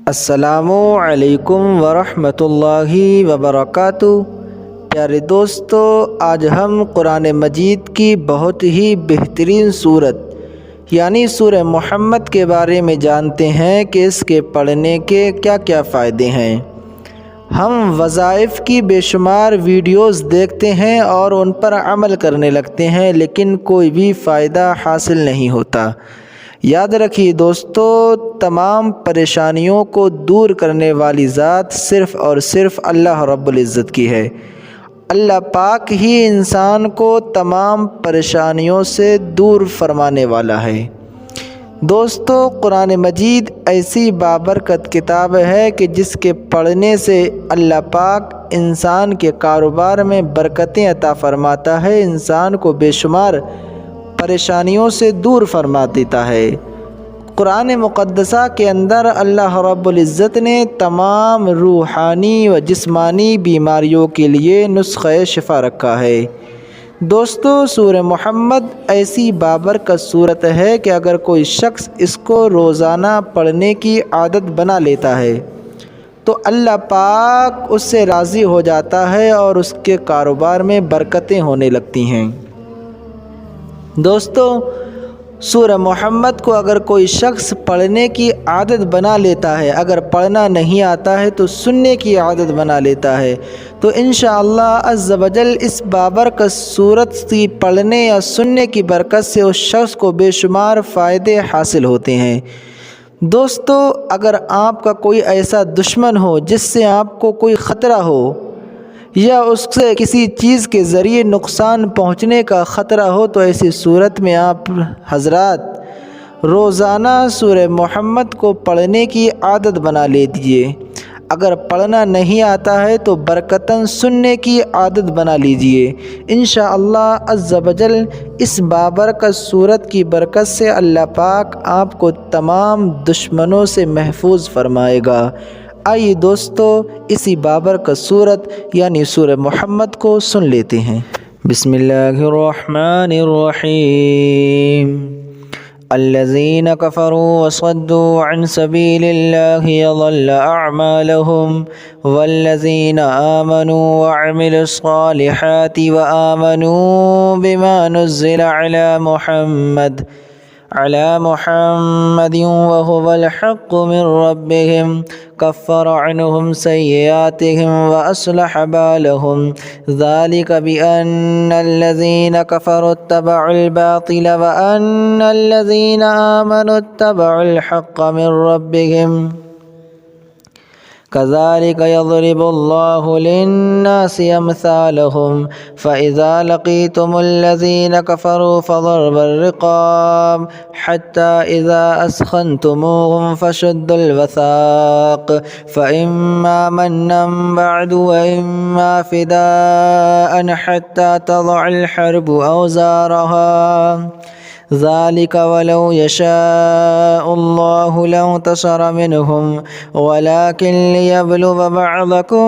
السلام علیکم ورحمۃ اللہ وبرکاتہ۔ پیارے دوستو، آج ہم قرآن مجید کی بہت ہی بہترین صورت یعنی سورہ محمد کے بارے میں جانتے ہیں کہ اس کے پڑھنے کے کیا کیا فائدے ہیں۔ ہم وظائف کی بے شمار ویڈیوز دیکھتے ہیں اور ان پر عمل کرنے لگتے ہیں، لیکن کوئی بھی فائدہ حاصل نہیں ہوتا۔ یاد رکھیے دوستو، تمام پریشانیوں کو دور کرنے والی ذات صرف اور صرف اللہ رب العزت کی ہے۔ اللہ پاک ہی انسان کو تمام پریشانیوں سے دور فرمانے والا ہے۔ دوستو، قرآن مجید ایسی بابرکت کتاب ہے کہ جس کے پڑھنے سے اللہ پاک انسان کے کاروبار میں برکتیں عطا فرماتا ہے، انسان کو بے شمار پریشانیوں سے دور فرما دیتا ہے۔ قرآن مقدسہ کے اندر اللہ رب العزت نے تمام روحانی و جسمانی بیماریوں کے لیے نسخہ شفا رکھا ہے۔ دوستو، سورہ محمد ایسی بابرکت صورت ہے کہ اگر کوئی شخص اس کو روزانہ پڑھنے کی عادت بنا لیتا ہے تو اللہ پاک اس سے راضی ہو جاتا ہے اور اس کے کاروبار میں برکتیں ہونے لگتی ہیں۔ دوستو، سورہ محمد کو اگر کوئی شخص پڑھنے کی عادت بنا لیتا ہے، اگر پڑھنا نہیں آتا ہے تو سننے کی عادت بنا لیتا ہے، تو انشاءاللہ عز و جل اس بابرکت صورت کی پڑھنے یا سننے کی برکت سے اس شخص کو بے شمار فائدے حاصل ہوتے ہیں۔ دوستو، اگر آپ کا کوئی ایسا دشمن ہو جس سے آپ کو کوئی خطرہ ہو یا اس سے کسی چیز کے ذریعے نقصان پہنچنے کا خطرہ ہو، تو ایسی صورت میں آپ حضرات روزانہ سورہ محمد کو پڑھنے کی عادت بنا لیجیے۔ اگر پڑھنا نہیں آتا ہے تو برکتاً سننے کی عادت بنا لیجیے۔ انشاءاللہ عز و جل اس بابرکت صورت کی برکت سے اللہ پاک آپ کو تمام دشمنوں سے محفوظ فرمائے گا۔ آئیے دوستو، اسی بابرکت صورت یعنی سورہ محمد کو سن لیتے ہیں۔ بسم اللہ الرحمن الرحیم۔ الذين كفروا وصدوا عن سبيل الله يضل أعمالهم والذين آمنوا وعملوا الصالحات وآمنوا بما نزل على محمد وهو الحق من ربهم كفر عنهم سيئاتهم وأصلح بالهم ذلك بأن الذين كفروا اتبعوا الباطل وأن الذين آمنوا اتبعوا الحق من ربهم كذلك يضرب الله للناس أمثالهم فإذا لقيتم الذين كفروا فضرب الرقاب حتى إذا أثخنتموهم فشدوا الوثاق فإما منا بعد وإما فداء حتى تضع الحرب أوزارها ذلك ولو يشاء الله لانتصر منهم ولكن ليبلو بعضكم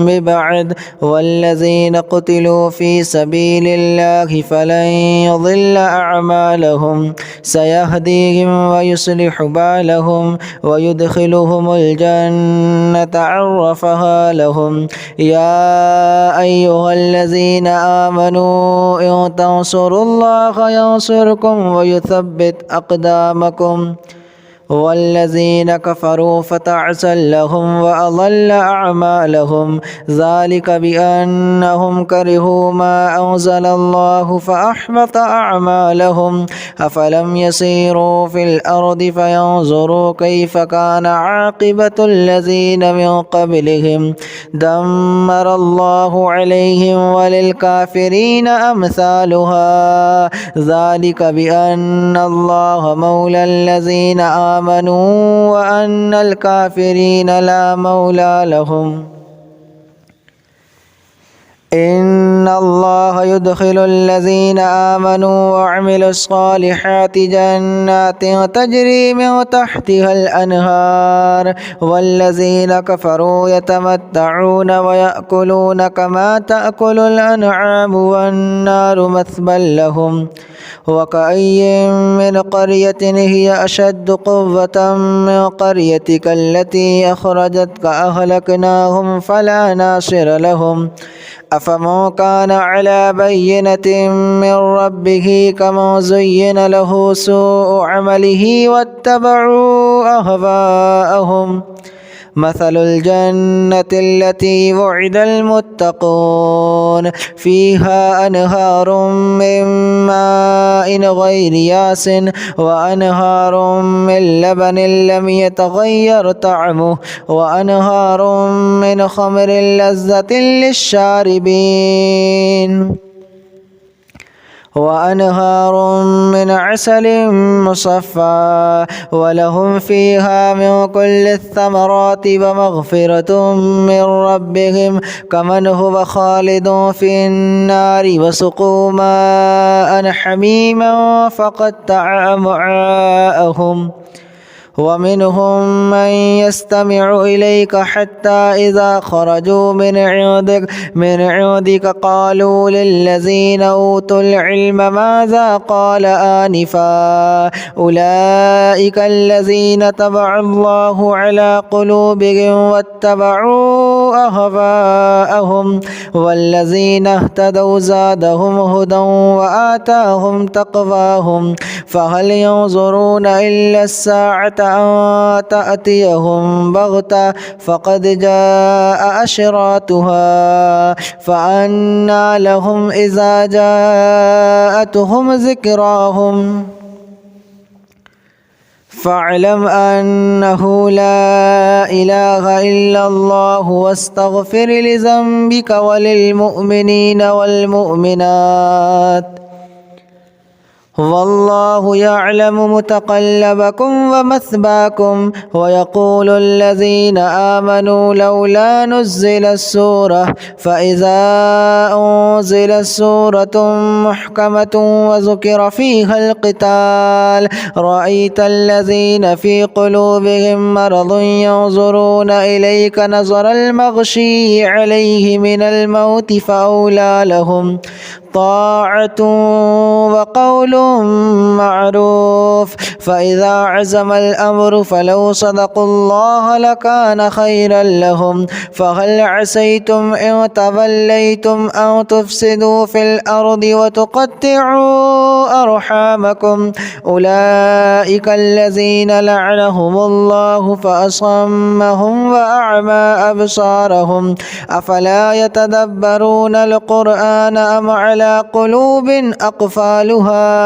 ببعض والذين قتلوا في سبيل الله فلن يضل أعمالهم سيهديهم ويصلح بالهم ويدخلهم الجنة عرفها لهم يا أيها الذين آمنوا إن تنصروا الله ينصركم ويثبت أقدامكم والذين كفروا فتعسا لهم وأضل أعمالهم ذلك بأنهم كرهوا ما أنزل الله فأحبط أعمالهم أفلم يسيروا في الأرض فينظروا كيف كان عاقبة الذين من قبلهم دمر الله عليهم وللكافرين أمثالها ذلك بأن الله مولى الذين آمنوا وأن الكافرين لا مولى لهم۔ إن الله يدخل الذين آمنوا وعملوا الصالحات جنات تجري من تحتها الأنهار والذين كفروا يتمتعون ويأكلون كما تأكل الأنعام والنار مثوى لهم وكأي من قرية هي أشد قوة من قريتك التي أخرجتك أهلكناهم فلا ناصر لهم أفمن كان على بينة من ربه كمن زين له سوء عمله واتبعوا أهواءهم مثل الجنة التي وعد المتقون فيها أنهار من ماء غير ياس وأنهار من لبن لم يتغير طعمه وأنهار من خمر لذة للشاربين وأنهار من عسل مصفى ولهم فيها من كل الثمرات ومغفرة من ربهم كمن هو خالد في النار وسقوا ماء حميما فقطع أمعاءهم ومنهم من يستمع إليك حتى إذا خرجوا من عندك قالوا للذين أوتوا العلم ماذا قال آنفا أولئك الذين طبع الله على قلوبهم واتبعوا أهواءهم والذين اهتدوا زادهم هدى وآتاهم تقواهم فهل ينظرون إلا الساعة أن تأتيهم بغتة فقد جاء أشراطها فأنى لهم إذا جاءتهم ذكراهم فاعلم أنه لا إله إلا الله واستغفر لذنبك وللمؤمنين والمؤمنات والله يعلم متقلبكم ومثواكم ويقول الذين آمنوا لولا نزلت سورة فإذا أنزلت سورة محكمة وذكر فيها القتال رأيت الذين في قلوبهم مرض ينظرون إليك نظر المغشي عليه من الموت فأولى لهم طاعة وقول معروف فإذا عزم الأمر فلو صدقوا الله لكان خيرا لهم فهل عسيتم إن توليتم أن تفسدوا في الأرض وتقطعوا أرحامكم أولئك الذين لعنهم الله فأصمهم وأعمى أبصارهم أفلا يتدبرون القرآن أم على قلوب أقفالها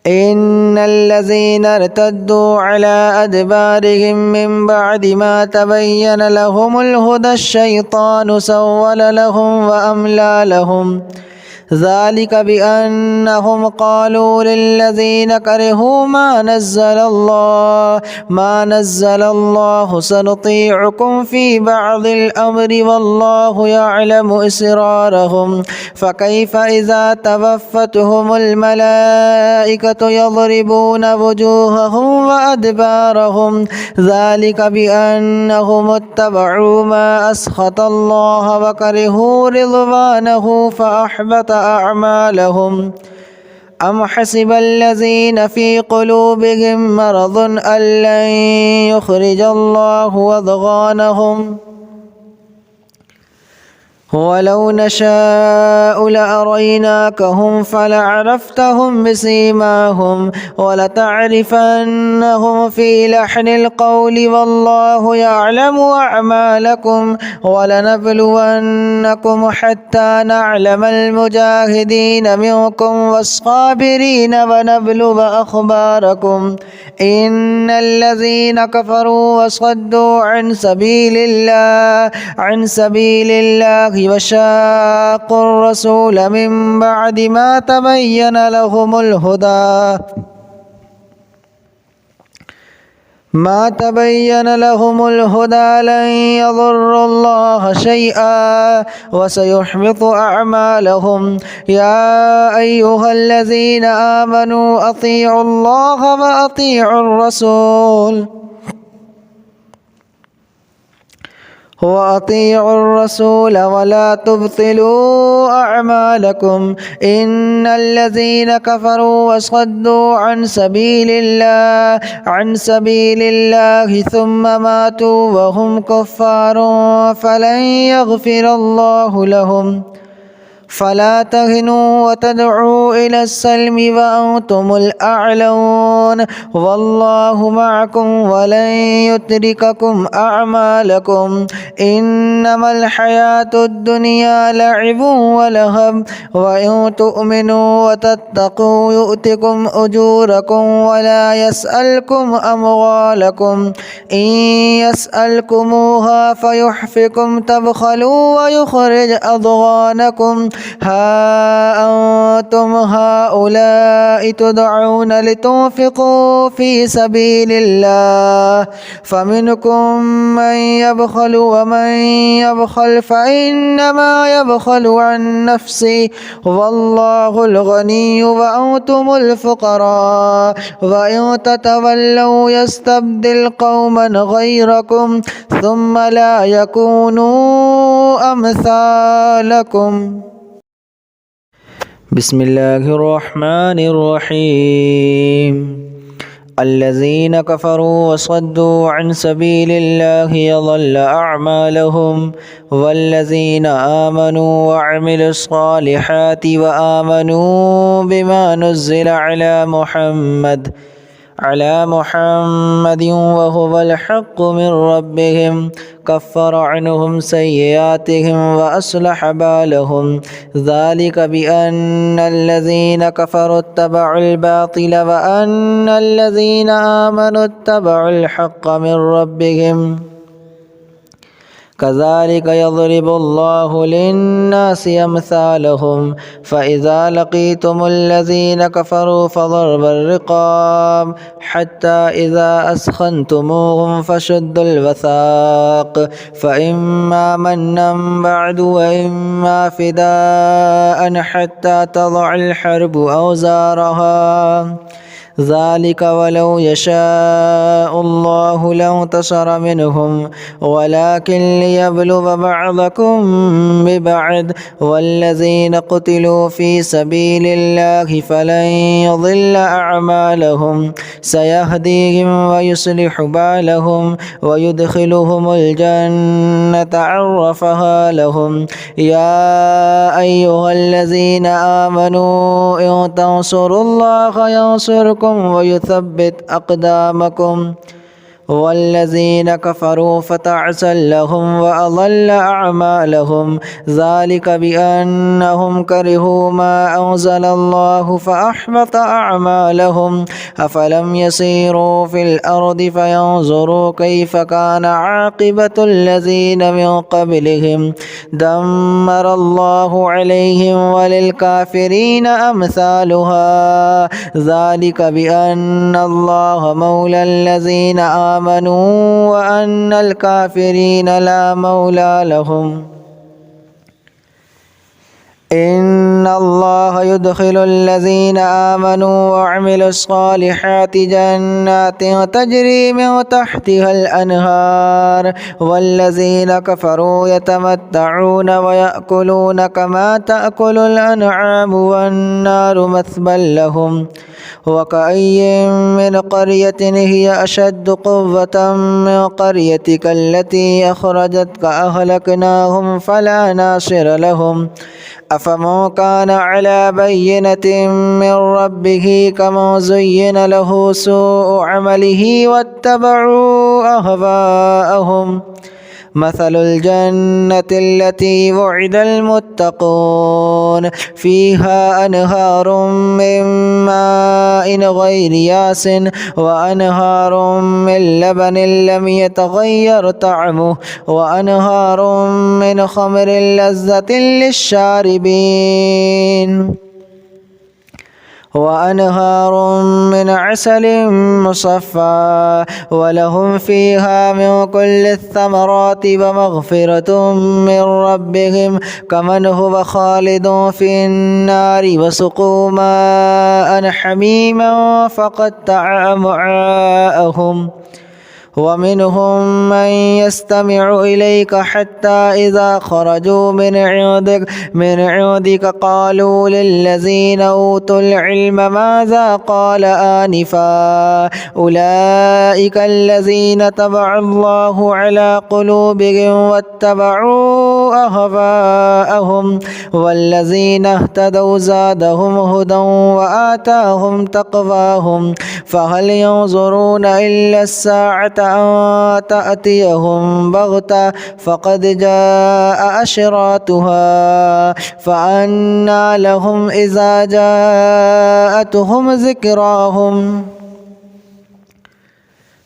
إن الذين ارتدوا على أدبارهم من بعد ما تبين لهم الهدى الشيطان سول لهم وأملى لهم ذلك بأنهم قالوا للذين كرهوا ما نزل الله سنطيعكم في بعض الأمر والله يعلم إسرارهم فكيف إذا توفتهم الملائكة يضربون وجوههم وأدبارهم ذلك بأنهم اتبعوا ما أسخط الله وكرهوا رضوانه فأحبط أعمالهم أم حسب الذين في قلوبهم مرض أن لن يخرج الله أضغانهم ولو نشاء لأريناكهم فلعرفتهم بسيماهم ولتعرفنهم في لحن القول والله يعلم أعمالكم ولنبلونكم حتى نعلم المجاهدين منكم والصابرين ونبلغ أخباركم إن الذين كفروا وصدوا عن سبيل الله وشاقوا الرسول من بعد ما تبين لهم الهدى ما تبين لهم الهدى لن يضروا الله شيئا وسيحبط أعمالهم. يا أيها الذين آمنوا أطيعوا الله وأطيعوا الرسول ولا تبطلوا أعمالكم. إن الذين كفروا وصدوا عن سبيل الله ثم ماتوا وهم كفار فلن يغفر الله لهم. فلا تهنوا وتدعوا إلى السلم وأنتم الأعلون والله معكم ولن يترككم أعمالكم. إنما الحياة الدنيا لعب ولهب وإن تؤمنوا وتتقوا يؤتكم أجوركم ولا يسألكم أموالكم. إن يسألكموها فيحفكم تبخلوا ويخرج أضغانكم. ها أنتم هؤلاء تدعون لتنفقوا في سبيل الله فمنكم من يبخل ومن يبخل فإنما يبخل عن نفسه والله الغني وأنتم الفقراء وإن تتولوا يستبدل قوما غيركم ثم لا يكونوا أمثالكم. بسم الله الرحمن الرحيم. الذين كفروا وصدوا عن سبيل الله يضل أعمالهم والذين آمنوا وعملوا الصالحات وآمنوا بما نزل على محمد وهو الحق من ربهم كفر عنهم سيئاتهم وأصلح بالهم. ذلك بأن الذين كفروا اتبعوا الباطل وأن الذين آمنوا اتبعوا الحق من ربهم. كذلك يضرب الله للناس أمثالهم. فإذا لقيتم الذين كفروا فضرب الرقاب حتى إذا أثخنتموهم فشدوا الوثاق فإما منا بعد وإما فداء حتى تضع الحرب أوزارها. ذلك ولو يشاء الله لانتصر منهم ولكن ليبلو بعضكم ببعض والذين قتلوا في سبيل الله فلن يضل أعمالهم سيهديهم ويصلح بالهم ويدخلهم الجنة عرفها لهم. يا أيها الذين آمنوا إن تنصروا الله ينصركم ويثبت أقدامكم. والذين كفروا فتعسا لهم وأضل أعمالهم. ذلك بأنهم كرهوا ما أنزل الله فأحبط أعمالهم. أفلم يسيروا في الأرض فينظروا كيف كان عاقبة الذين من قبلهم دمر الله عليهم وللكافرين أمثالها. ذلك بأن الله مولى الذين آمنوا وأن الكافرين لا مولى لهم. إن الله يدخل الذين آمنوا وعملوا الصالحات جنات تجري من تحتها الأنهار والذين كفروا يتمتعون ويأكلون كما تأكل الأنعام والنار مثوى لهم. وكأي من قرية هي أشد قوة من قريتك التي أخرجتك أهلكناهم فلا ناصر لهم. أفمن كان على بينة من ربه كمن زين له سوء عمله واتبعوا أهواءهم. مثل الجنة التي وعد المتقون فيها أنهار من ماء غير ياس وأنهار من لبن لم يتغير طعمه وأنهار من خمر لذة للشاربين وأنهار من عسل مصفى ولهم فيها من كل الثمرات ومغفرة من ربهم كمن هو خالد في النار وسقوا ماء حميما فقطع أمعاءهم ومنهم من يستمع إليك حتى إذا خرجوا من عندك قالوا للذين أوتوا العلم ماذا قال آنفا أولئك الذين طبع الله على قلوبهم واتبعوا أهواءهم والذين اهتدوا زادهم هدى وآتاهم تقواهم فهل ينظرون إلا الساعة أن تأتيهم بغتة فقد جاء أشراطها فأنى لهم إذا جاءتهم ذكراهم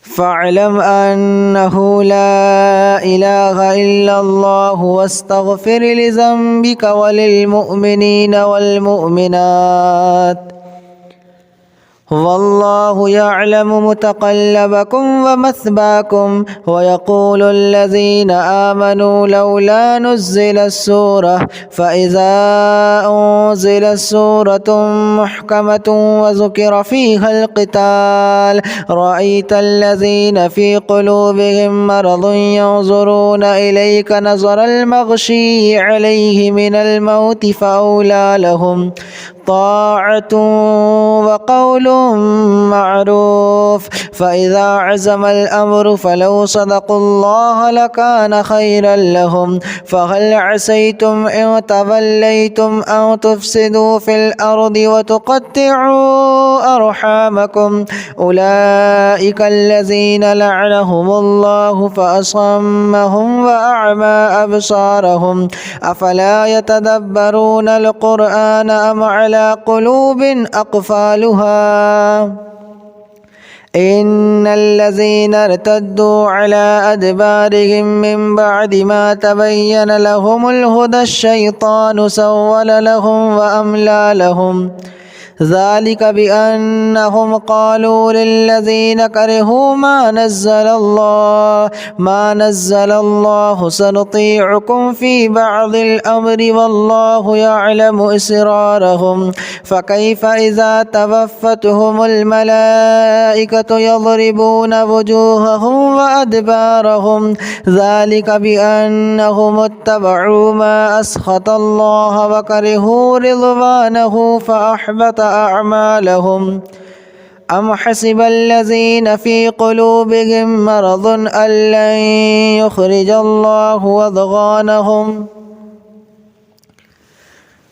فاعلم أنه لا إله إلا الله واستغفر لذنبك وللمؤمنين والمؤمنات والله يعلم متقلبكم ومثواكم ويقول الذين آمنوا لولا نزلت سورة فإذا أنزلت سورة محكمة وذكر فيها القتال رأيت الذين في قلوبهم مرض ينظرون إليك نظر المغشي عليه من الموت فأولى لهم طاعة وقول معروف فإذا عزم الأمر فلو صدقوا الله لكان خيرا لهم فهل عسيتم إن توليتم أن تفسدوا في الأرض وتقطعوا أرحامكم أولئك الذين لعنهم الله فأصمهم وأعمى أبصارهم أفلا يتدبرون القرآن أم على قلوب أقفالها إن الذين ارتدوا على أدبارهم من بعد ما تبين لهم الهدى الشيطان سول لهم وأملى لهم ذلك بأنهم قالوا للذين كرهوا ما نزل الله سنطيعكم في بعض الأمر والله يعلم إسرارهم فكيف إذا توفتهم الملائكة يضربون وجوههم وأدبارهم ذلك بأنهم اتبعوا ما أسخط الله وكرهوا رضوانه فأحبط أعمالهم أم حسب الذين في قلوبهم مرض أن لن يخرج الله أضغانهم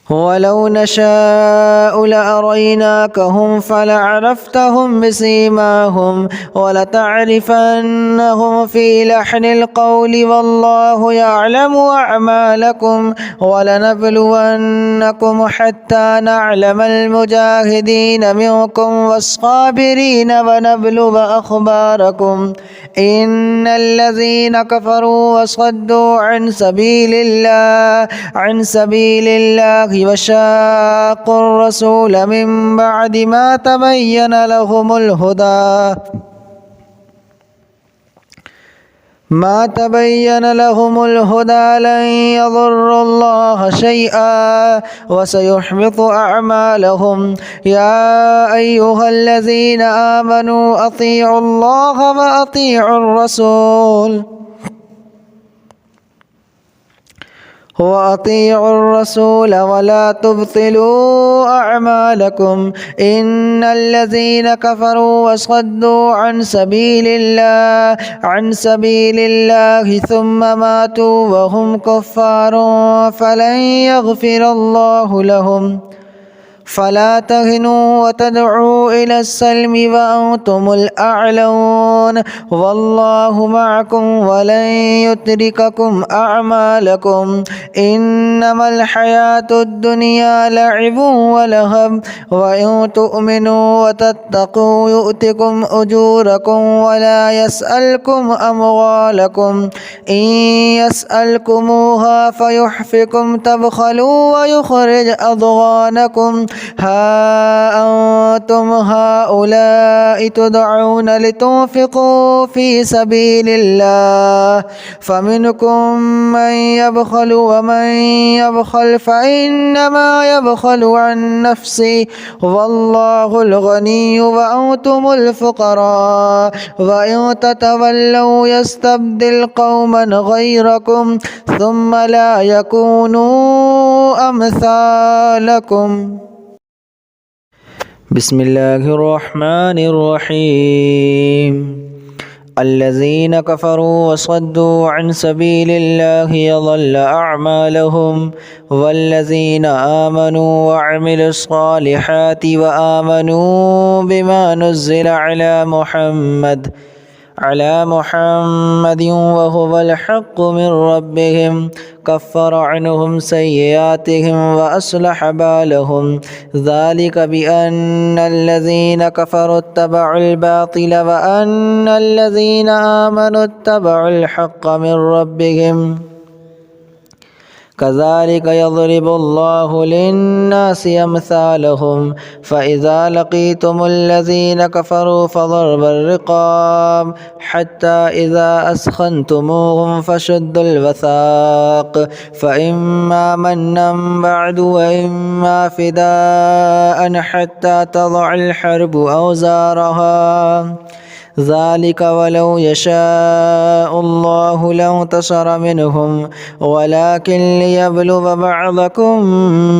ولو نشاء لأريناكهم فلعرفتهم بسيماهم ولتعرفنهم في لحن القول والله يعلم أعمالكم ولنبلونكم حتى نعلم المجاهدين منكم والصابرين ونبلو أخباركم إن الذين كفروا وصدوا عن سبيل الله وشاقوا الرسول من بعد ما تبين لهم الهدى لن يضروا الله شيئا وسيحبط أعمالهم يا أيها الذين آمنوا أطيعوا الله وأطيعوا الرسول ولا تبطلوا أعمالكم إن الذين كفروا وصدوا عن سبيل الله ثم ماتوا وهم كفار فلن يغفر الله لهم فلا تهنوا وتدعوا إلى السلم وأنتم الأعلون والله معكم ولن يترككم أعمالكم إنما الحياة الدنيا لعب ولهب وإن تؤمنوا وتتقوا يؤتكم أجوركم ولا يسألكم أموالكم إن يسألكموها فيحفكم تبخلوا ويخرج أضغانكم ها أنتم هؤلاء تدعون لتنفقوا في سبيل الله فمنكم من يبخل ومن يبخل فإنما يبخل عن نفسه والله الغني وأنتم الفقراء وإن تتولوا يستبدل قوما غيركم ثم لا يكونوا أمثالكم. بسم الله الرحمن الرحيم. الذين كفروا وصدوا عن سبيل الله يضل أعمالهم والذين آمنوا وعملوا الصالحات وآمنوا بما نزل على محمد وهو الحق من ربهم كفر عنهم سيئاتهم وأصلح بالهم ذلك بأن الذين كفروا اتبعوا الباطل وأن الذين آمنوا اتبعوا الحق من ربهم كذلك يضرب الله للناس أمثالهم فإذا لقيتم الذين كفروا فضرب الرقاب حتى إذا أثخنتموهم فشدوا الوثاق فإما منا بعد وإما فداء حتى تضع الحرب أوزارها ذلك ولو يشاء الله لانتصر منهم ولكن ليبلو بعضكم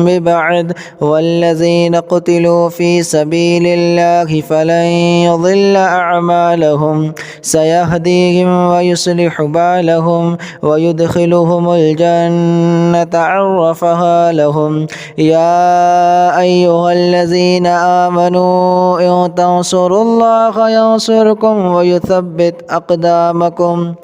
ببعض والذين قتلوا في سبيل الله فلن يضل أعمالهم سيهديهم ويصلح بالهم ويدخلهم الجنة عرفها لهم يا أيها الذين آمنوا إن تنصروا الله ينصركم ويثبت أقدامكم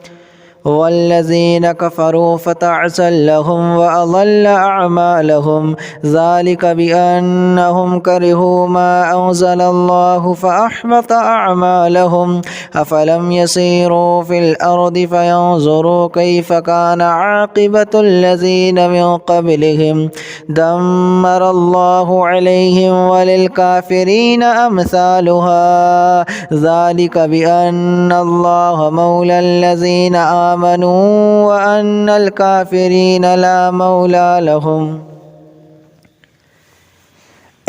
والذين كفروا فتعسا لهم وأضل أعمالهم ذلك بأنهم كرهوا ما أنزل الله فأحبط أعمالهم أفلم يسيروا في الأرض فينظروا كيف كان عاقبة الذين من قبلهم دمر الله عليهم وللكافرين أمثالها ذلك بأن الله مولى الذين آمنوا وأن الكافرين لا مولى لهم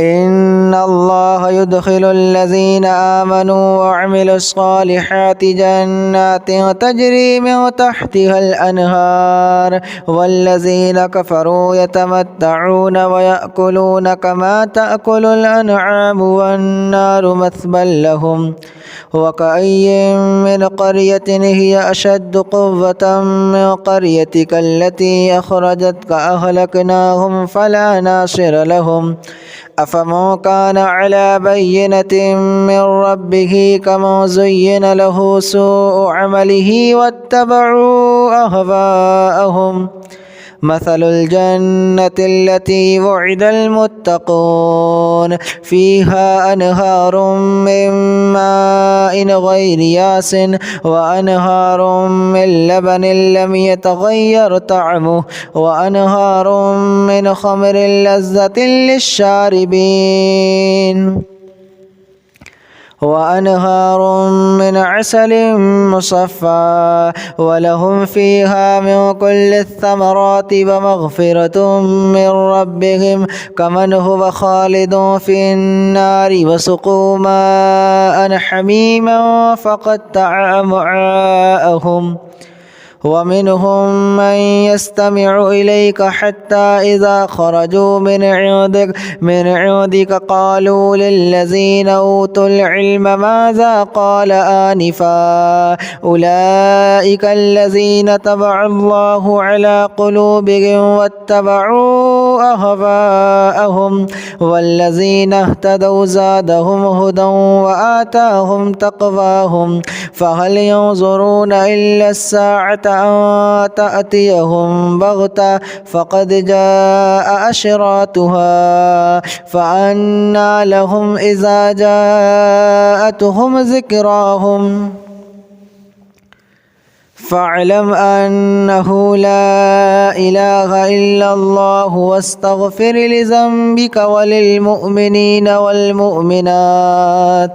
إن الله يدخل الذين آمنوا وعملوا الصالحات جنات تجري من تحتها الأنهار والذين كفروا يتمتعون ويأكلون كما تأكل الأنعام والنار مثوى لهم وكأي من قرية هي أشد قوة من قريتك التي أخرجتك أهلكناهم فلا ناصر لهم أفمن كان على بينة من ربه كمن زين له سوء عمله واتبعوا أهواءهم مثل الجنة التي وعد المتقون فيها أنهار من ماء غير ياس وأنهار من لبن لم يتغير طعمه وأنهار من خمر لذة للشاربين وأنهار من عسل مصفى ولهم فيها من كل الثمرات ومغفرة من ربهم كمن هو خالد في النار وسقوا ماء حميما فقطع أمعاءهم ومنهم من يستمع إليك حتى إذا خرجوا من عندك قالوا للذين أوتوا العلم ماذا قال آنفا أولئك الذين طبع الله على قلوبهم واتبعوا أهواءهم والذين اهتدوا زادهم هدى وآتاهم تقواهم فهل ينظرون إلا الساعة أن تأتيهم بغتة فقد جاء أشراطها فأنى لهم إذا جاءتهم ذكراهم فاعلم أنه لا إله إلا الله واستغفر لذنبك وللمؤمنين والمؤمنات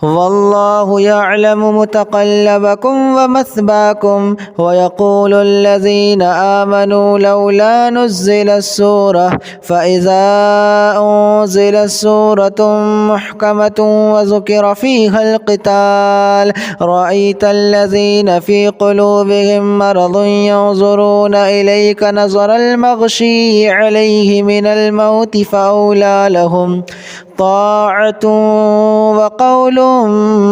والله يعلم متقلبكم ومثواكم. ويقول الذين آمنوا لولا نزلت سورة فإذا أنزلت سورة محكمة وذكر فيها القتال رأيت الذين في قلوبهم مرض ينظرون إليك نظر المغشي عليه من الموت فأولى لهم طاعة وقول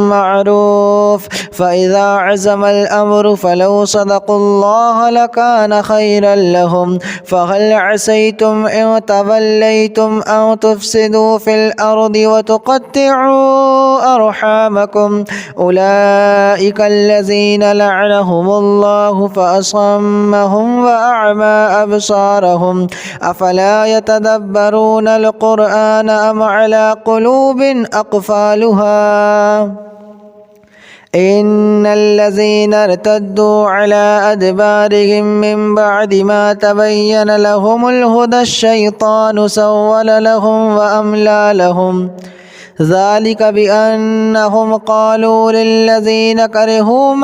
معروف. فإذا عزم الأمر فلو صدقوا الله لكان خيرا لهم. فهل عسيتم إن توليتم أن تفسدوا في الأرض وتقطعوا أرحامكم أولئك الذين لعنهم الله فأصمهم وأعمى أبصارهم أفلا يتدبرون القرآن أم على قلوب أقفالها إن الذين ارتدوا على أدبارهم من بعد ما تبين لهم الهدى الشيطان سول لهم وأملى لهم ذلك بأنهم قالوا للذين كرهوا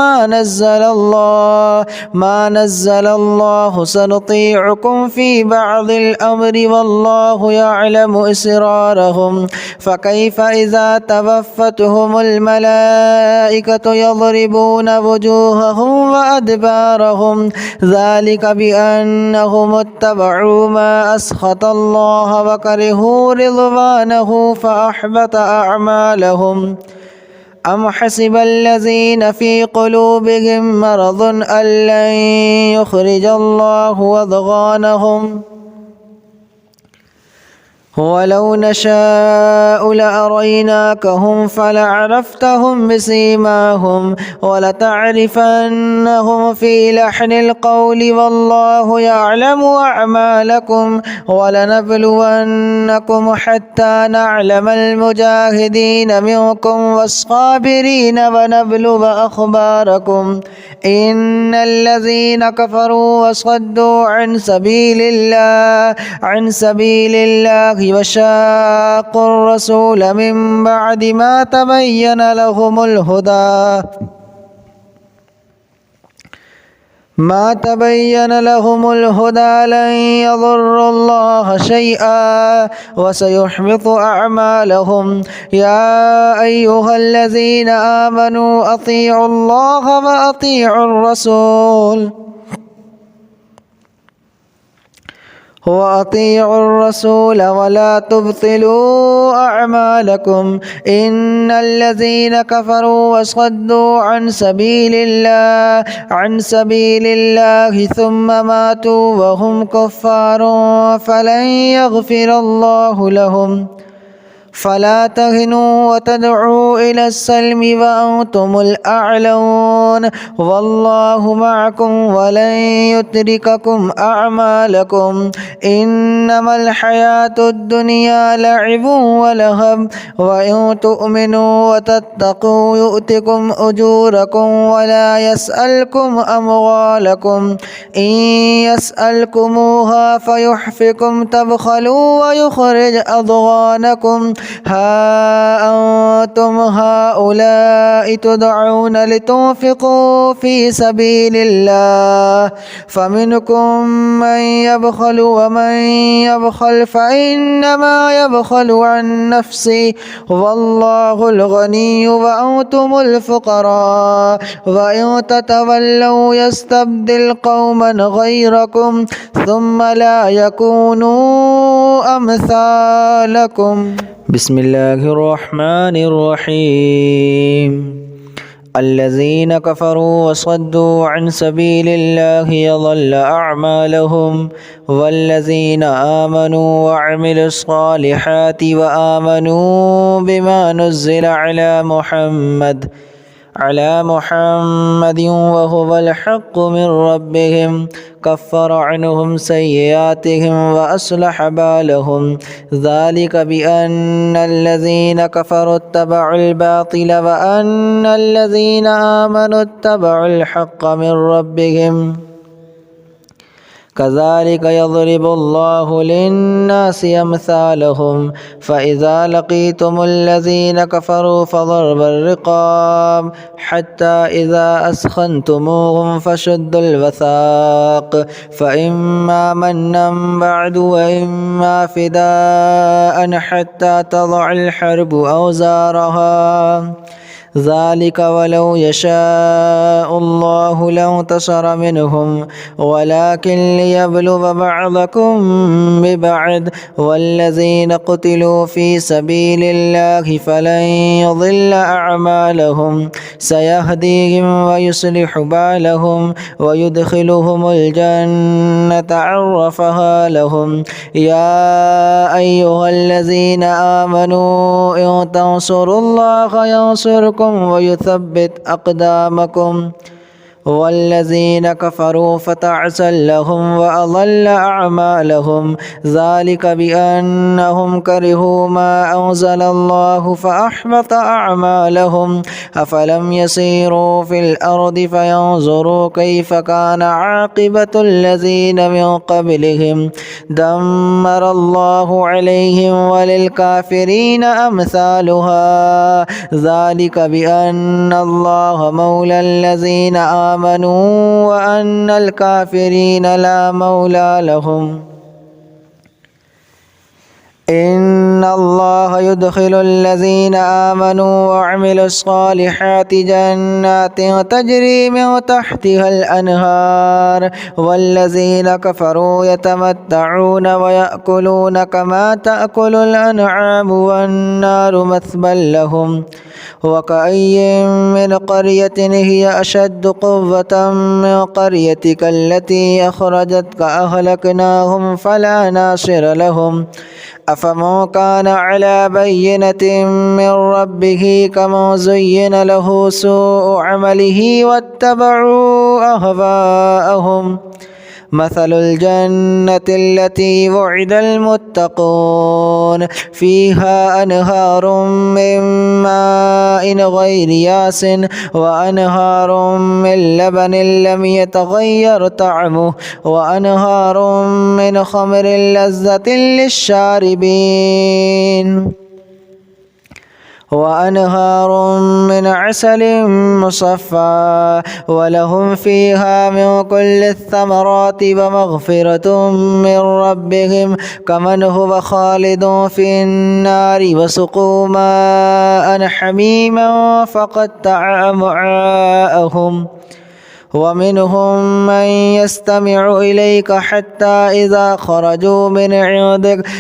ما نزل الله سنطيعكم في بعض الأمر والله يعلم إسرارهم فكيف إذا توفتهم الملائكة يضربون وجوههم وأدبارهم ذلك بأنهم اتبعوا ما أسخط الله وكرهوا رضوانه فأحبط أعمالهم. أم حسب الذين في قلوبهم مرض أن لن يخرج الله أضغانهم ولو نشاء لأريناكهم فلعرفتهم بسيماهم ولتعرفنهم في لحن القول والله يعلم أعمالكم ولنبلونكم حتى نعلم المجاهدين منكم والصابرين ونبلغ أخباركم إن الذين كفروا وصدوا عن سبيل الله وشاقوا الرسول من بعد ما تبين لهم الهدى لن يضروا الله شيئا وسيحبط أعمالهم. يا أيها الذين آمنوا أطيعوا الله وأطيعوا الرسول ولا تبطلوا أعمالكم إن الذين كفروا وصدوا عن سبيل الله ثم ماتوا وهم كفار فلن يغفر الله لهم. فلا تهنوا وتدعوا إلى السلم وأنتم الأعلون والله معكم ولن يترككم أعمالكم إنما الحياة الدنيا لعب ولهب وإن تؤمنوا وتتقوا يؤتكم أجوركم ولا يسألكم أموالكم إن يسألكموها فيحفكم تبخلوا ويخرج أضغانكم ها أنتم هؤلاء تدعون لتنفقوا في سبيل الله فمنكم من يبخل ومن يبخل فإنما يبخل عن نفسه والله الغني وأنتم الفقراء وإن تتولوا يستبدل قوما غيركم ثم لا يكونوا أمثالكم. بسم الله الرحمن الرحيم. الذين كفروا وصدوا عن سبيل الله يضل أعمالهم والذين آمنوا وعملوا الصالحات وآمنوا بما نزل على محمد على محمد وهو الحق من ربهم كفر عنهم سيئاتهم وأصلح بالهم ذلك بأن الذين كفروا اتبعوا الباطل وأن الذين آمنوا اتبعوا الحق من ربهم كذلك يضرب الله للناس أمثالهم فإذا لقيتم الذين كفروا فضرب الرقاب حتى إذا أثخنتموهم فشدوا الوثاق فإما منا بعد وإما فداء حتى تضع الحرب أوزارها ذلك ولو يشاء الله لانتصر منهم ولكن ليبلو بعضكم ببعض والذين قتلوا في سبيل الله فلن يضل أعمالهم سيهديهم ويصلح بالهم ويدخلهم الجنة عرفها لهم يا أيها الذين آمنوا إن تنصروا الله ينصركم ويثبت أقدامكم والذين كفروا فتعسا لهم وأضل أعمالهم ذلك بأنهم كرهوا ما أنزل الله فأحبط أعمالهم أفلم يسيروا في الأرض فينظروا كيف كان عاقبة الذين من قبلهم دمر الله عليهم وللكافرين أمثالها ذلك بأن الله مولى الذين آمنوا وأن الكافرين لا مولى لهم إن الله يدخل الذين آمنوا وعملوا الصالحات جنات تجري من تحتها الأنهار والذين كفروا يتمتعون ويأكلون كما تأكل الأنعام والنار مثوى لهم وكأي من قرية هي أشد قوة من قريتك التي أخرجتك أهلكناهم فلا ناصر لهم أفمن كان على بينة من ربه كمن زين له سوء عمله واتبعوا أهواءهم مثل الجنة التي وعد المتقون فيها أنهار من ماء غير ياس وأنهار من لبن لم يتغير طعمه وأنهار من خمر لذة للشاربين وأنهار من عسل مصفى ولهم فيها من كل الثمرات ومغفرة من ربهم كمن هو خالد في النار وسقوا ماء حميما فقطع أمعاءهم ومنهم من يستمع إليك حتى إذا خرجوا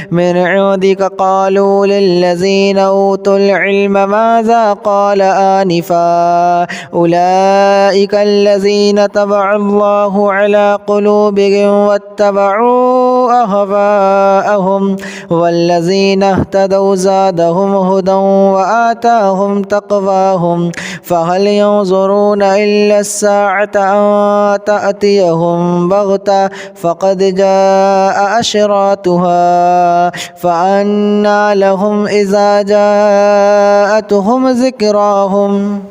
من عندك قالوا للذين أوتوا العلم ماذا قال آنفا أولئك الذين طبع الله على قلوبهم واتبعوا أهواءهم والذين اهتدوا زادهم هدى وآتاهم تقواهم فهل ينظرون إلا الساعة أن تأتيهم بغتة فقد جاء أشراطها فأنى لهم إذا جاءتهم ذكراهم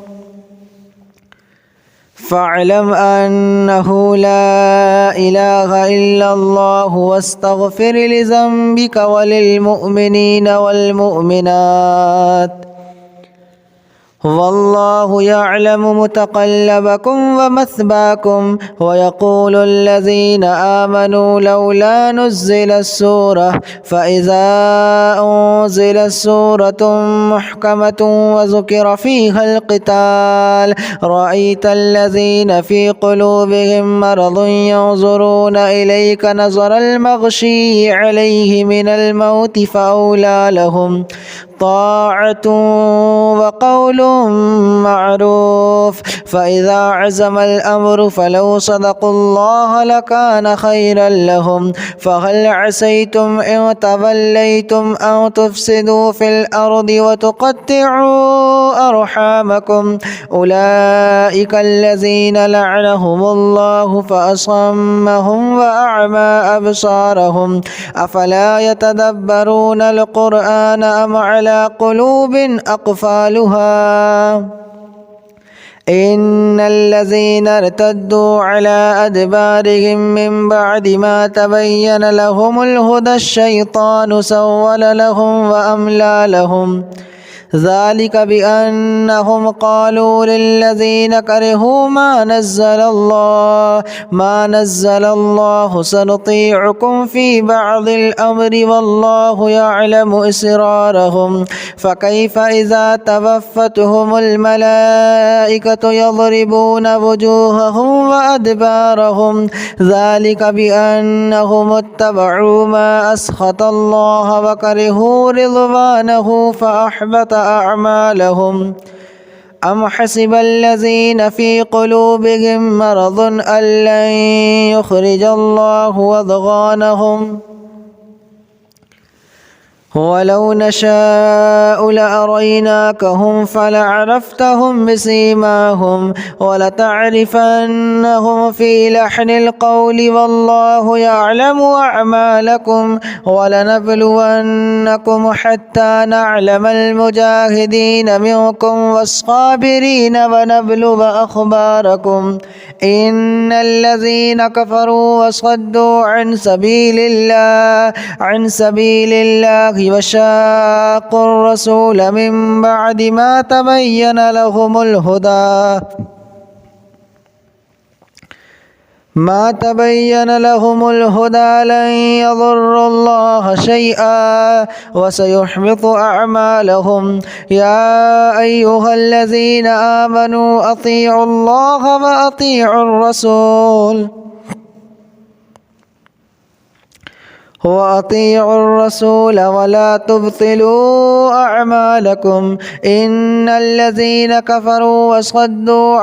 فاعلم أنه لا إله إلا الله واستغفر لذنبك وللمؤمنين والمؤمنات والله يعلم متقلبكم ومثواكم ويقول الذين آمنوا لولا نزلت سورة فإذا أنزلت سورة محكمة وذكر فيها القتال رأيت الذين في قلوبهم مرض ينظرون إليك نظر المغشي عليه من الموت فأولى لهم طاعة وقول معروف فإذا عزم الأمر فلو صدقوا الله لكان خيرا لهم فهل عسيتم إن توليتم أن تفسدوا في الأرض وتقطعوا أرحامكم أولئك الذين لعنهم الله فأصمهم وأعمى أبصارهم أفلا يتدبرون القرآن أم على قلوب أقفالها إن الذين ارتدوا على أدبارهم من بعد ما تبين لهم الهدى الشيطان سول لهم وأملى لهم ذلك بأنهم قالوا للذين كرهوا ما نزل الله سنطيعكم في بعض الأمر والله يعلم إسرارهم فكيف إذا توفتهم الملائكة يضربون وجوههم وأدبارهم ذلك بأنهم اتبعوا ما أسخط الله وكرهوا رضوانه فأحبط أعمالهم أم حسب الذين في قلوبهم مرض أن لن يخرج الله أضغانهم ولو نشاء لأريناكهم فلعرفتهم بسيماهم ولتعرفنهم في لحن القول والله يعلم أعمالكم ولنبلونكم حتى نعلم المجاهدين منكم والصابرين ونبلغ أخباركم إن الذين كفروا وصدوا عن سبيل الله وشاقوا الرسول من بعد ما تبين لهم الهدى لن يضروا الله شيئا وسيحبط أعمالهم يا أيها الذين آمنوا أطيعوا الله وأطيعوا الرسول ولا تبطلوا أعمالكم إن الذين كفروا وصدوا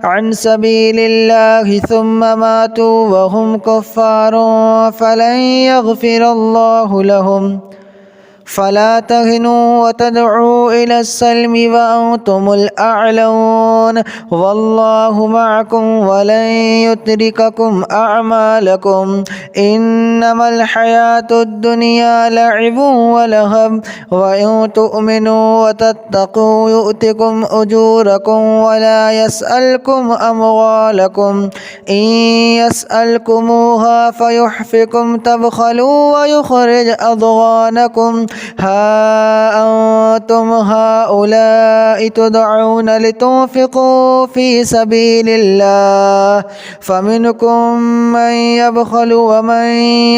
عن سبيل الله ثم ماتوا وهم كفار فلن يغفر الله لهم فلا تهنوا وتدعوا إلى السلم وأنتم الأعلون والله معكم ولن يترككم أعمالكم إنما الحياة الدنيا لعب ولهب وإن تؤمنوا وتتقوا يؤتكم أجوركم ولا يسألكم أموالكم إن يسألكموها فيحفكم تبخلوا ويخرج أضغانكم ها أنتم هؤلاء تدعون لتنفقوا في سبيل الله فمنكم من يبخل ومن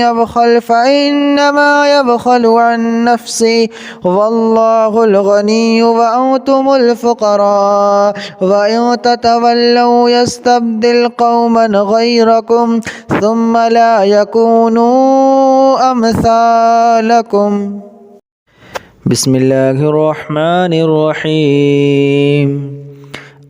يبخل فإنما يبخل عن نفسه والله الغني وأنتم الفقراء وإن تتولوا يستبدل قوما غيركم ثم لا يكونوا أمثالكم بسم الله الرحمن الرحيم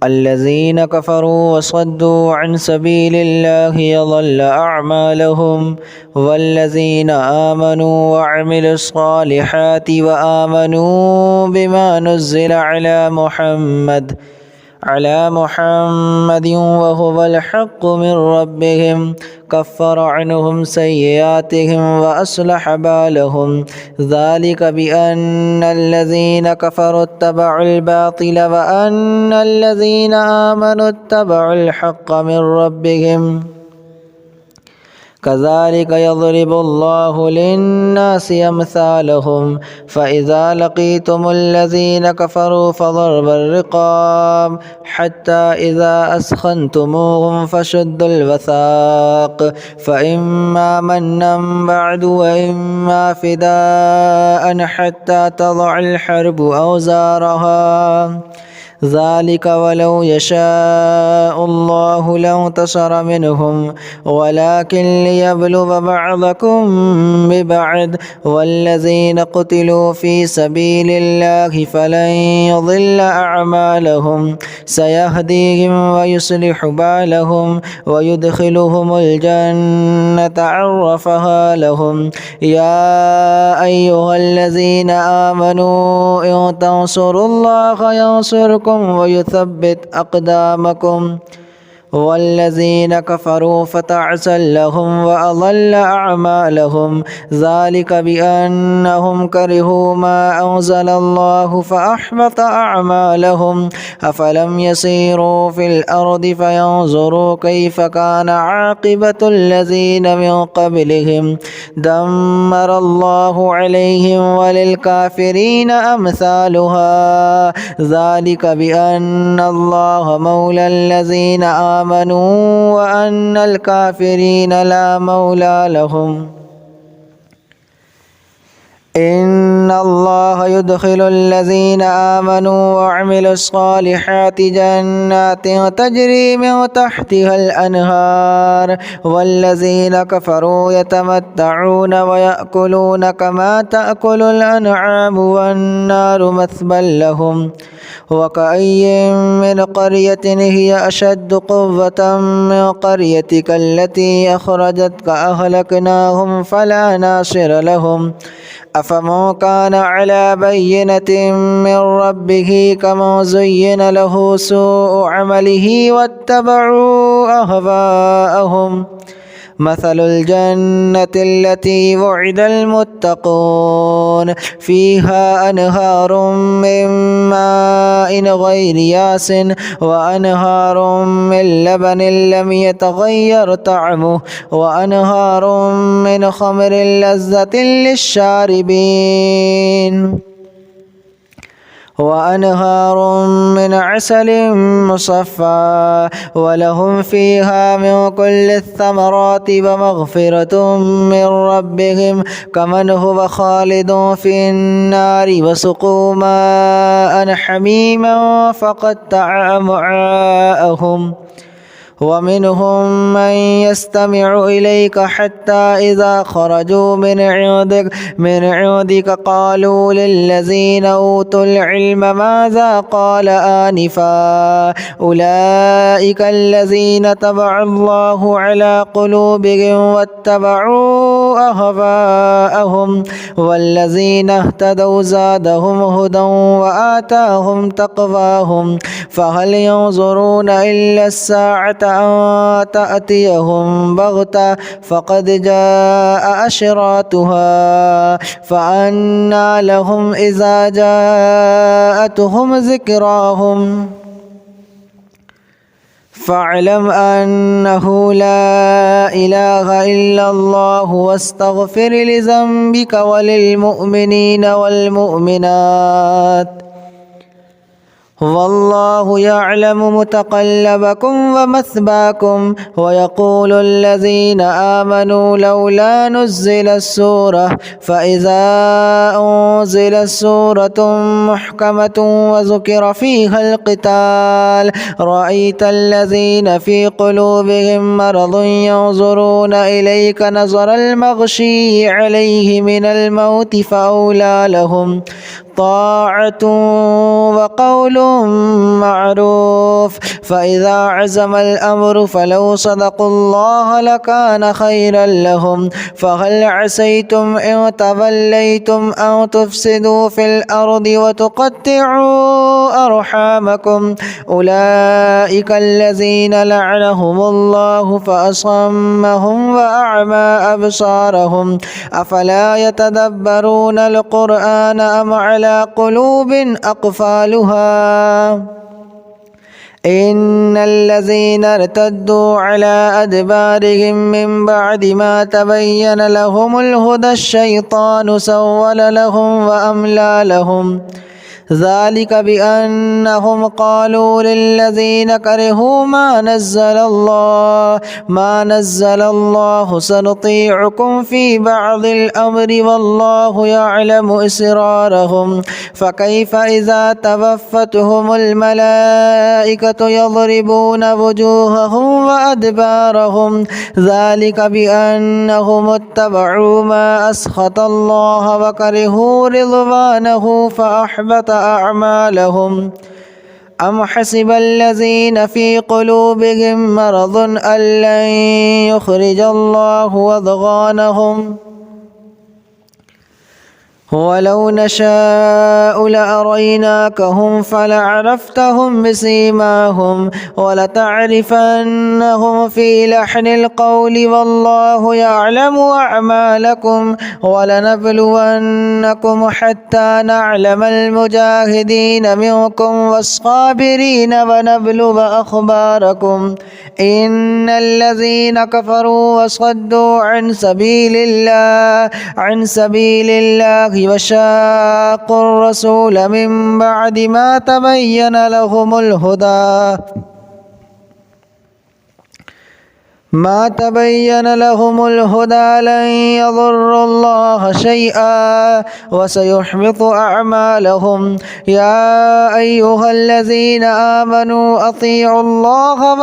الذين كفروا وصدوا عن سبيل الله يضل أعمالهم والذين آمنوا وعملوا الصالحات وآمنوا بما نزل على محمد وهو الحق من ربهم كفر عنهم سيئاتهم وأصلح بالهم ذلك بأن الذين كفروا اتبعوا الباطل وأن الذين آمنوا اتبعوا الحق من ربهم كذلك يضرب الله للناس أمثالهم فإذا لقيتم الذين كفروا فضرب الرقاب حتى إذا أثخنتموهم فشدوا الوثاق فإما منا بعد وإما فداء حتى تضع الحرب أوزارها ذلك ولو يشاء الله لانتصر منهم ولكن ليبلو بعضكم ببعض والذين قتلوا في سبيل الله فلن يضل أعمالهم سيهديهم ويصلح بالهم ويدخلهم الجنة عرفها لهم يا أيها الذين آمنوا إن تنصروا الله ينصركم ويثبت أقدامكم والذين كفروا فتعسا لهم وأضل أعمالهم ذلك بأنهم كرهوا ما أنزل الله فأحبط أعمالهم أفلم يسيروا في الأرض فينظروا كيف كان عاقبة الذين من قبلهم دمر الله عليهم وللكافرين أمثالها ذلك بأن الله مولى الذين آمنوا وأن الكافرين لا مولى لهم إن الله يدخل الذين آمنوا وعملوا الصالحات جنات تجري من تحتها الأنهار والذين كفروا يتمتعون ويأكلون كما تأكل الأنعام والنار مثوى لهم وكأي من قرية هي أشد قوة من قريتك التي أخرجتك أهلكناهم فلا ناصر لهم أفمن كان على بينة من ربه كمن زين له سوء عمله واتبعوا أهواءهم مثل الجنة التي وعد المتقون فيها أنهار من ماء غير ياس وأنهار من لبن لم يتغير طعمه وأنهار من خمر لذة للشاربين وأنهار من عسل مصفى ولهم فيها من كل الثمرات ومغفرة من ربهم كمن هو خالد في النار وسقوا ماء حميما فقطع أمعاءهم ومنهم من يستمع إليك حتى إذا خرجوا من عندك قالوا للذين أوتوا العلم ماذا قال آنفا أولئك الذين طبع الله على قلوبهم واتبعوا أهواءهم والذين اهتدوا زادهم هدى وآتاهم تقواهم فهل ينظرون إلا الساعة أن تأتيهم بغتة فقد جاء أشراطها فأنى لهم إذا جاءتهم ذكراهم فاعلم أنه لا إله إلا الله واستغفر لذنبك وللمؤمنين والمؤمنات والله يعلم متقلبكم ومثواكم ويقول الذين آمنوا لولا نزلت سورة فإذا أنزلت سورة محكمة وذكر فيها القتال رأيت الذين في قلوبهم مرض ينظرون إليك نظر المغشي عليه من الموت فأولى لهم طاعة وقول معروف فإذا عزم الأمر فلو صدقوا الله لكان خيرا لهم فهل عسيتم إن توليتم أن تفسدوا في الأرض وتقطعوا أرحامكم أولئك الذين لعنهم الله فأصمهم وأعمى أبصارهم أفلا يتدبرون القرآن أم على قلوب أقفالها إن الذين ارتدوا على أدبارهم من بعد ما تبين لهم الهدى الشيطان سول لهم وأملى لهم ذلك بأنهم قالوا للذين كرهوا ما نزل الله سنطيعكم في بعض الأمر والله يعلم إسرارهم فكيف إذا توفتهم الملائكة يضربون وجوههم وأدبارهم ذلك بأنهم اتبعوا ما أسخط الله وكرهوا رضوانه فأحبط أعمالهم أم حسب الذين في قلوبهم مرض أن لن يخرج الله أضغانهم ولو نشاء لأريناكهم فلعرفتهم بسيماهم ولتعرفنهم في لحن القول والله يعلم أعمالكم ولنبلونكم حتى نعلم المجاهدين منكم والصابرين ونبلغ أخباركم إن الذين كفروا وصدوا عن سبيل الله وشاقوا الرسول من بعد ما تبين لهم الهدى لن يضروا الله شيئا وسيحبط أعمالهم يا أيها الذين آمنوا أطيعوا الله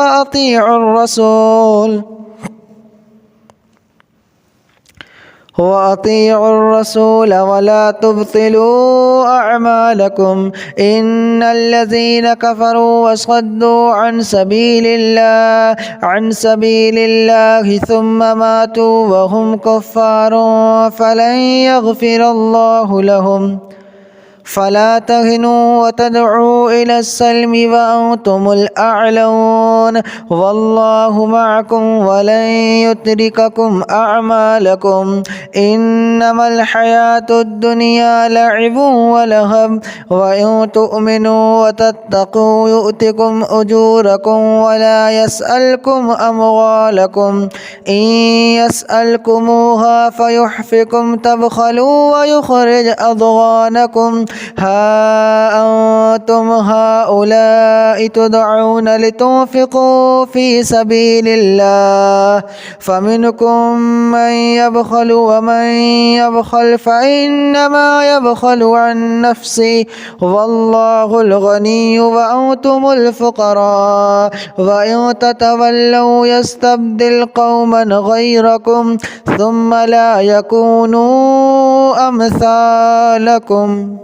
وأطيعوا الرسول ولا تبطلوا أعمالكم إن الذين كفروا وصدوا عن سبيل الله ثم ماتوا وهم كفار فلن يغفر الله لهم فلا تهنوا وتدعوا إلى السلم وأنتم الأعلون والله معكم ولن يترككم أعمالكم إنما الحياة الدنيا لعب ولهب وإن تؤمنوا وتتقوا يؤتكم أجوركم ولا يسألكم أموالكم إن يسألكموها فيحفكم تبخلوا ويخرج أضغانكم ها أنتم هؤلاء تدعون لتنفقوا في سبيل الله فمنكم من يبخل ومن يبخل فإنما يبخل عن نفسه والله الغني وأنتم الفقراء وإن تتولوا يستبدل قوما غيركم ثم لا يكونوا أمثالكم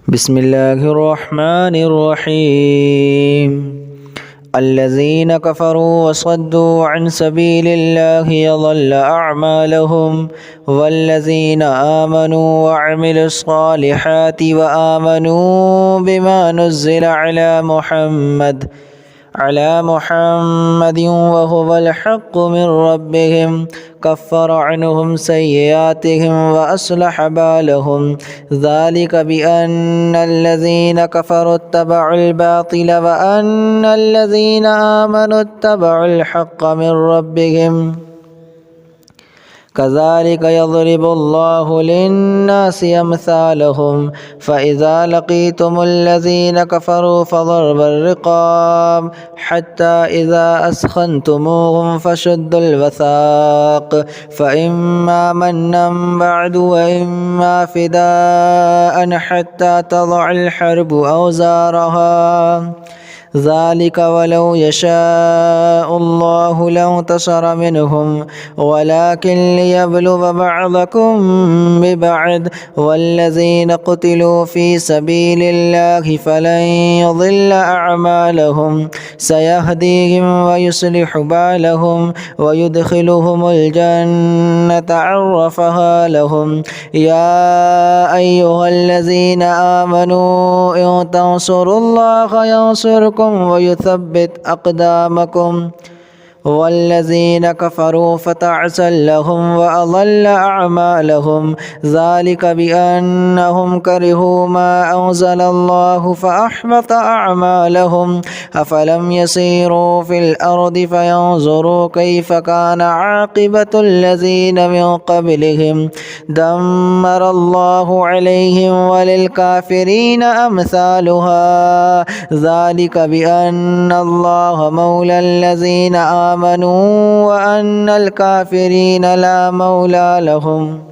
بسم الله الرحمن الرحيم الذين كفروا وصدوا عن سبيل الله يضل أعمالهم والذين آمنوا وعملوا الصالحات وآمنوا بما نزل على محمد وهو الحق من ربهم كفر عنهم سيئاتهم وأصلح بالهم ذلك بأن الذين كفروا اتبعوا الباطل وأن الذين آمنوا اتبعوا الحق من ربهم كذلك يضرب الله للناس أمثالهم فإذا لقيتم الذين كفروا فضرب الرقاب حتى إذا أثخنتموهم فشدوا الوثاق فإما منا بعد وإما فداء حتى تضع الحرب أوزارها ذلك ولو يشاء الله لانتصر منهم ولكن ليبلو بعضكم ببعض والذين قتلوا في سبيل الله فلن يضل أعمالهم سيهديهم ويصلح بالهم ويدخلهم الجنة عرفها لهم يا أيها الذين آمنوا إن تنصروا الله ينصركم ويثبت أقدامكم والذين كفروا فتعسى لهم وأضل أعمالهم ذلك بأنهم كرهوا ما أنزل الله فأحبط أعمالهم أفلم يسيروا في الأرض فينظروا كيف كان عاقبة الذين من قبلهم دمر الله عليهم وللكافرين أمثالها ذلك بأن الله مولى الذين آمنوا وأن الكافرين لا مولى لهم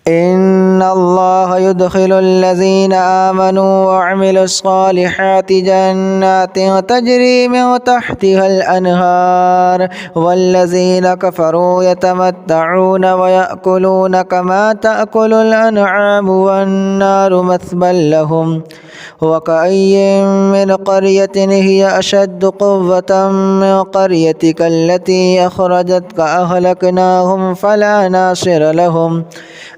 إن الله يدخل الذين آمنوا وعملوا الصالحات جنات تجري من تحتها الأنهار والذين كفروا يتمتعون ويأكلون كما تأكل الأنعام والنار مثوى لهم وكأي من قرية هي أشد قوة من قريتك التي أخرجتك أهلكناهم فلا ناصر لهم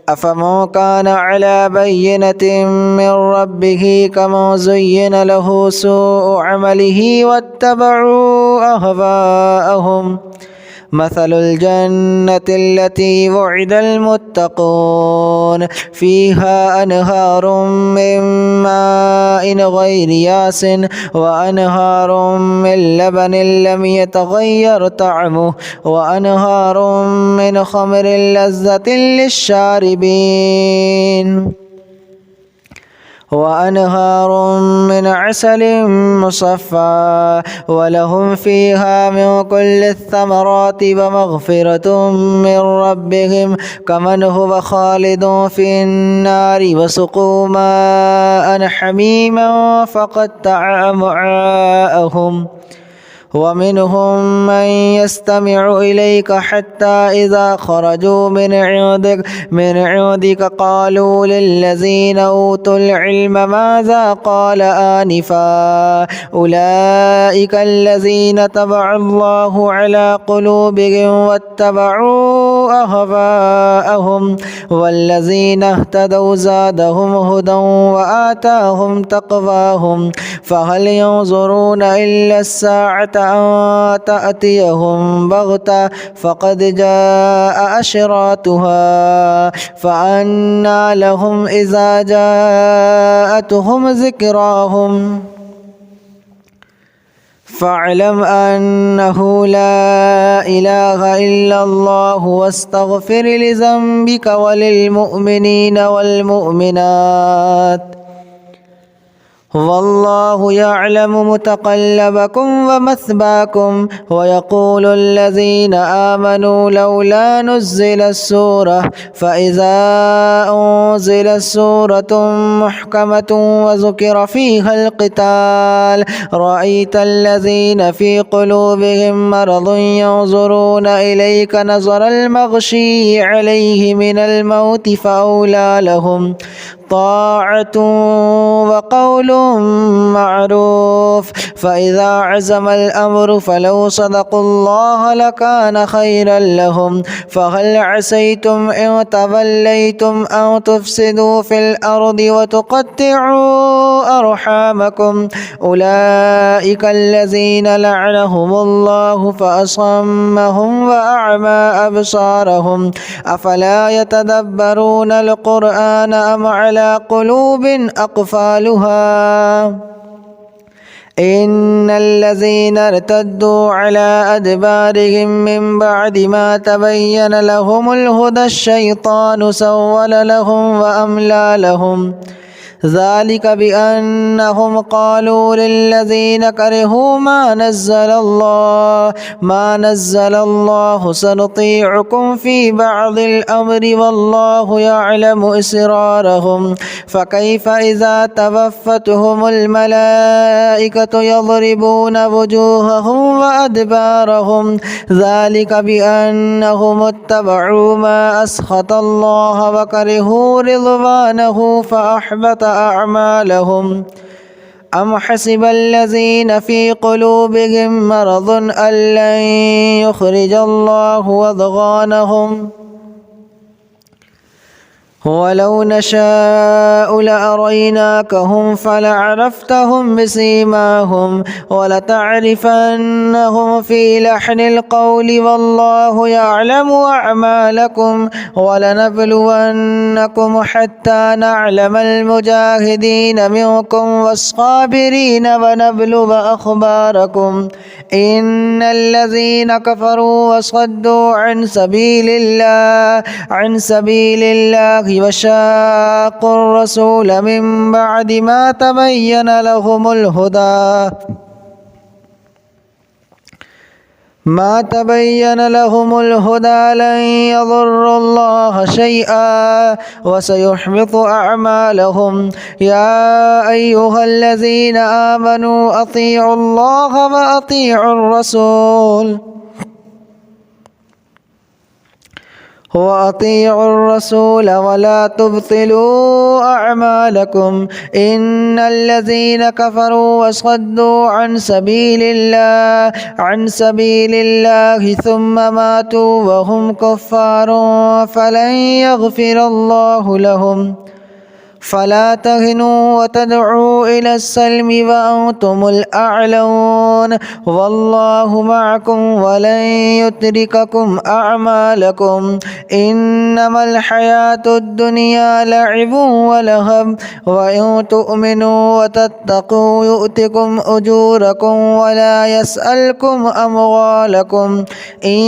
أفمن كان على بينة من ربه كمن زين له سوء عمله واتبعوا أهواءهم مثل الجنة التي وعد المتقون فيها أنهار من ماء غير ياس وأنهار من لبن لم يتغير طعمه وأنهار من خمر لذة للشاربين وأنهار من عسل مصفى ولهم فيها من كل الثمرات ومغفرة من ربهم كمن هو خالد في النار وسقوا ماء حميما فقطع أمعاءهم ومنهم من يستمع إليك حتى إذا خرجوا من عندك قالوا للذين أوتوا العلم ماذا قال آنفا أولئك الذين طبع الله على قلوبهم واتبعوا أهواءهم والذين اهتدوا زادهم هدى وآتاهم تقواهم فهل ينظرون إلا الساعة أن تأتيهم بغتة فقد جاء أشراطها فأنى لهم إذا جاءتهم ذكراهم فاعلم أنه لا إله إلا الله واستغفر لذنبك وللمؤمنين والمؤمنات والله يعلم متقلبكم ومثواكم ويقول الذين آمنوا لولا نزلت سورة فإذا أنزلت سورة محكمة وذكر فيها القتال رأيت الذين في قلوبهم مرض ينظرون إليك نظر المغشي عليه من الموت فأولى لهم طاعة وقول معروف فإذا عزم الأمر فلو صدقوا الله لكان خيرا لهم فهل عسيتم إن توليتم أن تفسدوا في الأرض وتقطعوا أرحامكم أولئك الذين لعنهم الله فأصمهم وأعمى أبصارهم أفلا يتدبرون القرآن أم على قلوب أقفالها إن الذين ارتدوا على أدبارهم من بعد ما تبين لهم الهدى الشيطان سول لهم وأملى لهم ذلك بأنهم قالوا للذين كرهوا ما نزل الله سنطيعكم في بعض الأمر والله يعلم إسرارهم فكيف إذا توفتهم الملائكة يضربون وجوههم وأدبارهم ذلك بأنهم اتبعوا ما أسخط الله وكرهوا رضوانه فأحبط أعمالهم أم حسب الذين في قلوبهم مرض أن لن يخرج الله أضغانهم ولو نشاء لأريناكهم فلعرفتهم بسيماهم ولتعرفنهم في لحن القول والله يعلم أعمالكم ولنبلونكم حتى نعلم المجاهدين منكم والصابرين ونبلو أخباركم إن الذين كفروا وصدوا عن سبيل الله وشاقوا الرسول من بعد ما تبين لهم الهدى لن يضروا الله شيئا وسيحبط أعمالهم يا أيها الذين آمنوا أطيعوا الله وأطيعوا الرسول ولا تبطلوا أعمالكم إن الذين كفروا وصدوا عن سبيل الله ثم ماتوا وهم كفار فلن يغفر الله لهم فلا تهنوا وتدعوا إلى السلم وأنتم الأعلون والله معكم ولن يترككم أعمالكم إنما الحياة الدنيا لعب ولهب وإن تؤمنوا وتتقوا يؤتكم أجوركم ولا يسألكم أموالكم إن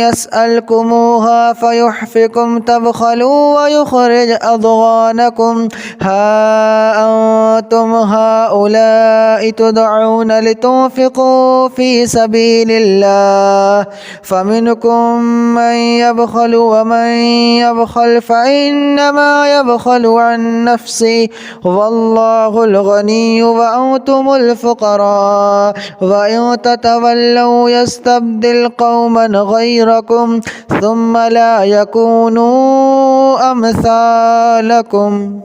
يسألكموها فيحفكم تبخلوا ويخرج أضغانكم ها أنتم هؤلاء تدعون لتنفقوا في سبيل الله فمنكم من يبخل ومن يبخل فإنما يبخل عن نفسه والله الغني وأنتم الفقراء وإن تتولوا يستبدل قوما غيركم ثم لا يكونوا أمثالكم.